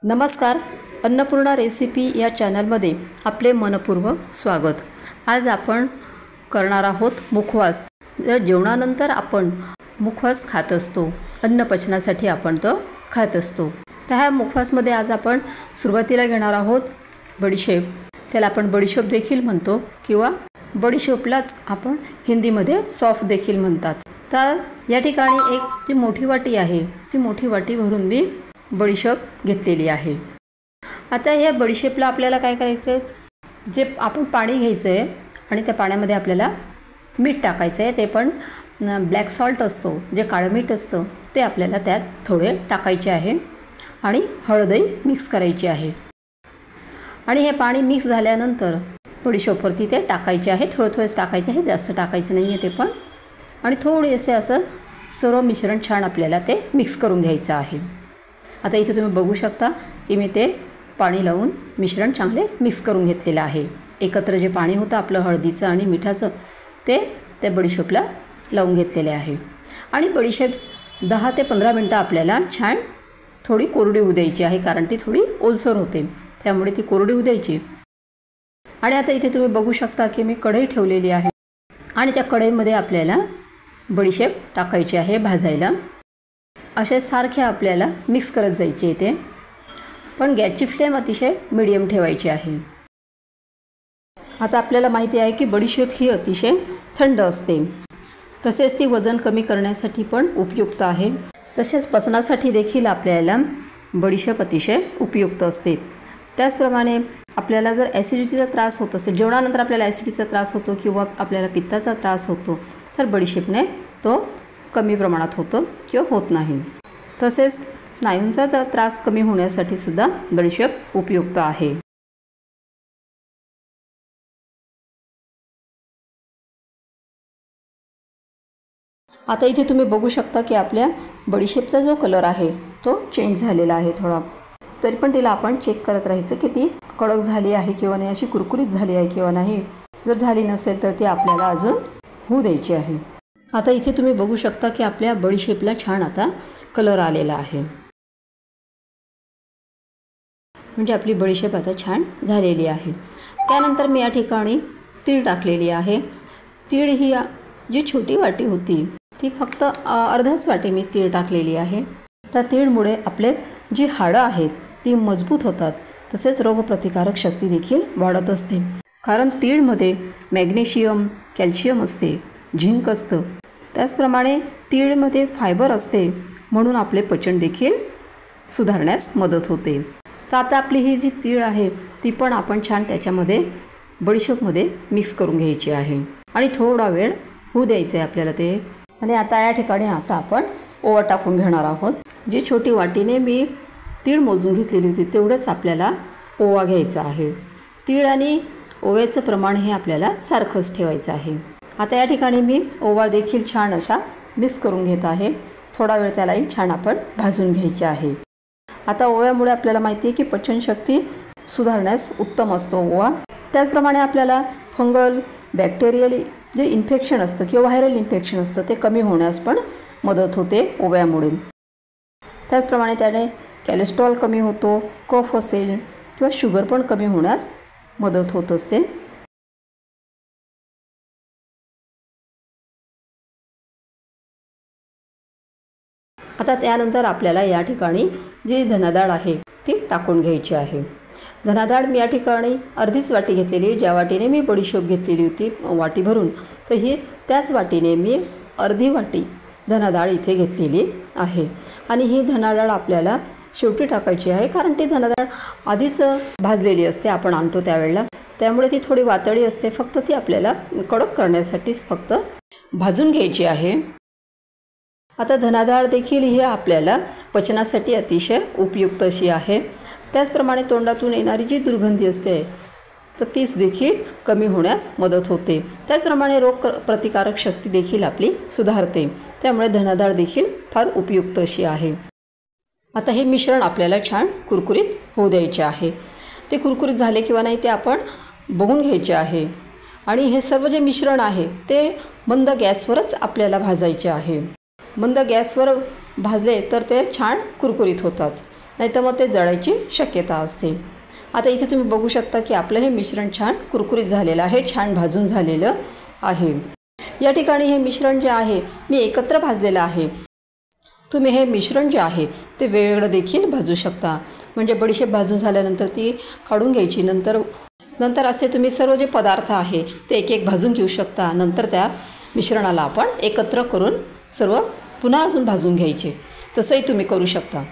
नमस्कार, अन्नपूर्णा रेसिपी या चॅनलमध्ये आपले मनपूर्वक स्वागत। आज आपण करणार आहोत मुखवास। जेवणानंतर आपण मुखवास खात असतो, अन्न पचनासाठी आपण तो खात असतो। तर ह्या मुखवासमध्ये आज आपण सुरुवातीला घेणार आहोत बडीशेप। त्याला आपण बडीशेप देखील म्हणतो किंवा बडीशेपलाच आपण हिंदीमध्ये सौंफ देखील म्हणतात। तर या ठिकाणी एक जी मोठी वाटी आहे, ती मोठी वाटी भरून मी बडीशेप घेतलेली आहे। आता या बडीशेपला आपल्याला काय करायचं आहे, जे आपण पाणी घ्यायचं आहे आणि त्या पाण्यामध्ये आपल्याला मीठ टाकायचं आहे। ते पण ब्लॅक सॉल्ट असतो, जे काळं मीठ असतं ते आपल्याला त्यात थोडे टाकायचे आहे आणि हळदही मिक्स करायची आहे। आणि हे पाणी मिक्स झाल्यानंतर बडीशेपवरती ते टाकायचे आहे। थोडेच टाकायचे आहे, जास्त टाकायचं नाही आहे ते पण। आणि थोडेसे असं सर्व मिश्रण छान आपल्याला ते मिक्स करून घ्यायचं आहे। आता इथे तुम्ही बघू शकता की मी ते पाणी लावून मिश्रण चांगले मिक्स करून घेतलेलं आहे। एकत्र जे पाणी होतं आपलं हळदीचं आणि मिठाचं ते बडीशेपला लावून घेतलेले आहे। आणि बडीशेप 10 ते 15 मिनटं आपल्याला छान थोडी कोरडी होऊ द्यायची आहे, कारण ती थोडी ओलसर होते, त्यामुळे ती कोरडी होऊ द्यायची। आणि आता इथे तुम्ही बघू शकता की मी कढई ठेवलेली आहे आणि त्या कढईमध्ये आपल्याला बडीशेप टाकायची आहे भाजायला। असे सारखे आपल्याला मिक्स करत जायचे आहे ते, पण गॅसची फ्लेम अतिशय मीडियम ठेवायची आहे। आता आपल्याला माहिती आहे की बडीशेप ही अतिशय थंड असते, तसेच ती वजन कमी करण्यासाठी पण उपयुक्त आहे। तसेच पचनासाठी देखील आपल्याला बडीशेप अतिशय उपयुक्त असते। त्याचप्रमाणे आपल्याला जर ॲसिडिटीचा त्रास होत असेल, जेवणानंतर आपल्याला ॲसिडिटीचा त्रास होतो किंवा आपल्याला पित्ताचा त्रास होतो, तर बडीशेपने तो कमी प्रमाणात होतो किंवा होत नाही। तसेच स्नायूंचा त्रास कमी होण्यासाठी सुद्धा बडीशेप उपयुक्त आहे। आता इथे तुम्ही बघू शकता की आपल्या बडीशेपचा जो कलर आहे तो चेंज झालेला आहे थोडा, तरी पण तिला आपण चेक करत राहायचं की ती कडक झाली आहे किंवा नाही, अशी कुरकुरीत झाली आहे किंवा नाही। जर झाली नसेल तर ती आपल्याला अजून होऊ द्यायची आहे। आता इथे तुम्ही बघू शकता की आपल्या बडीशेपला छान आता कलर आलेला आहे, म्हणजे आपली बडीशेप आता छान झालेली आहे। त्यानंतर मी या ठिकाणी तीळ टाकलेली आहे। तीळ ही जी छोटी वाटी होती ती फक्त अर्धाच वाटी मी तीळ टाकलेली आहे। त्या तीळमुळे आपले जी हाडं आहेत ती मजबूत होतात, तसेच रोगप्रतिकारक शक्ती देखील वाढत असते, कारण तीळमध्ये मॅग्नेशियम, कॅल्शियम असते, झिंक असतं। त्याचप्रमाणे तीळमध्ये फायबर असते, म्हणून आपले पचन देखील सुधारण्यास मदत होते। तर आता आपली ही जी तीळ आहे ती पण आपण छान त्याच्यामध्ये बडीशेपमध्ये मिक्स करून घ्यायची आहे आणि थोडा वेळ होऊ द्यायचं आहे आपल्याला ते। आणि आता या ठिकाणी आपण ओवा टाकून घेणार आहोत। जी छोटी वाटीने मी तीळ मोजून घेतलेली होती तेवढंच आपल्याला ओवा घ्यायचा आहे। तीळ आणि ओव्याचं प्रमाण हे आपल्याला सारखंच ठेवायचं आहे। आता या ठिकाणी मी ओवा देखील छान अशा मिक्स करून घेत आहे। थोडा वेळ त्यालाही छान आपण भाजून घ्यायचे आहे। आता ओव्यामुळे आपल्याला माहिती आहे की पचनशक्ती सुधारण्यास उत्तम असतो ओवा। त्याचप्रमाणे आपल्याला फंगल, बॅक्टेरियल जे इन्फेक्शन असतं किंवा व्हायरल इन्फेक्शन असतं ते कमी होण्यास पण मदत होते ओव्यामुळे। त्याचप्रमाणे त्याने कॅलेस्ट्रॉल कमी होतो, कफ असेल किंवा शुगर पण कमी होण्यास मदत होत असते। आता त्यानंतर आपल्याला या ठिकाणी जी धनाडाळ आहे ती टाकून घ्यायची आहे। धनाडाळ मी या ठिकाणी अर्धीच वाटी घेतलेली आहे। ज्या वाटीने मी बडीशेप घेतलेली होती वाटी भरून, तर ही त्याच वाटीने मी अर्धी वाटी धनाडाळ इथे घेतलेली आहे। आणि ही धनाडाळ आपल्याला शेवटी टाकायची आहे, कारण ती धनाडाळ आधीच भाजलेली असते आपण आणतो त्यावेळेला, त्यामुळे ती थोडी वातळी असते। फक्त ती आपल्याला कडक करण्यासाठीच फक्त भाजून घ्यायची आहे। आता धनाडाळ देखील ही आपल्याला पचनासाठी अतिशय उपयुक्त अशी आहे। त्याचप्रमाणे तोंडातून येणारी जी दुर्गंधी असते तर तीच देखील कमी होण्यास मदत होते। त्याचप्रमाणे रोगप्रतिकारक शक्ती देखील आपली सुधारते, त्यामुळे धनाडाळ देखील फार उपयुक्त अशी आहे। आता हे मिश्रण आपल्याला छान कुरकुरीत होऊ द्यायचे आहे। ते कुरकुरीत झाले किंवा नाही ते आपण बघून घ्यायचे आहे। आणि हे सर्व जे मिश्रण आहे ते मंद गॅसवरच आपल्याला भाजायचे आहे। मंद गॅसवर भाजले तर ते छान कुरकुरीत होतात। नाहीतर मग ते जळायची शक्यता असते। आता इथे तुम्ही बघू शकता की आपलं हे मिश्रण छान कुरकुरीत झालेलं आहे, छान भाजून झालेलं आहे। या ठिकाणी हे मिश्रण जे आहे मी एकत्र भाजलेलं आहे। तुम्ही हे मिश्रण जे आहे ते वेगवेगळं देखील भाजू शकता। म्हणजे बडीशेप भाजून झाल्यानंतर ती काढून घ्यायची, नंतर असे तुम्ही सर्व जे पदार्थ आहे ते एक एक भाजून घेऊ शकता। नंतर त्या मिश्रणाला आपण एकत्र करून सर्व पुन्हा अजून भाजून घ्यायचे, तसंही तुम्ही करू शकता।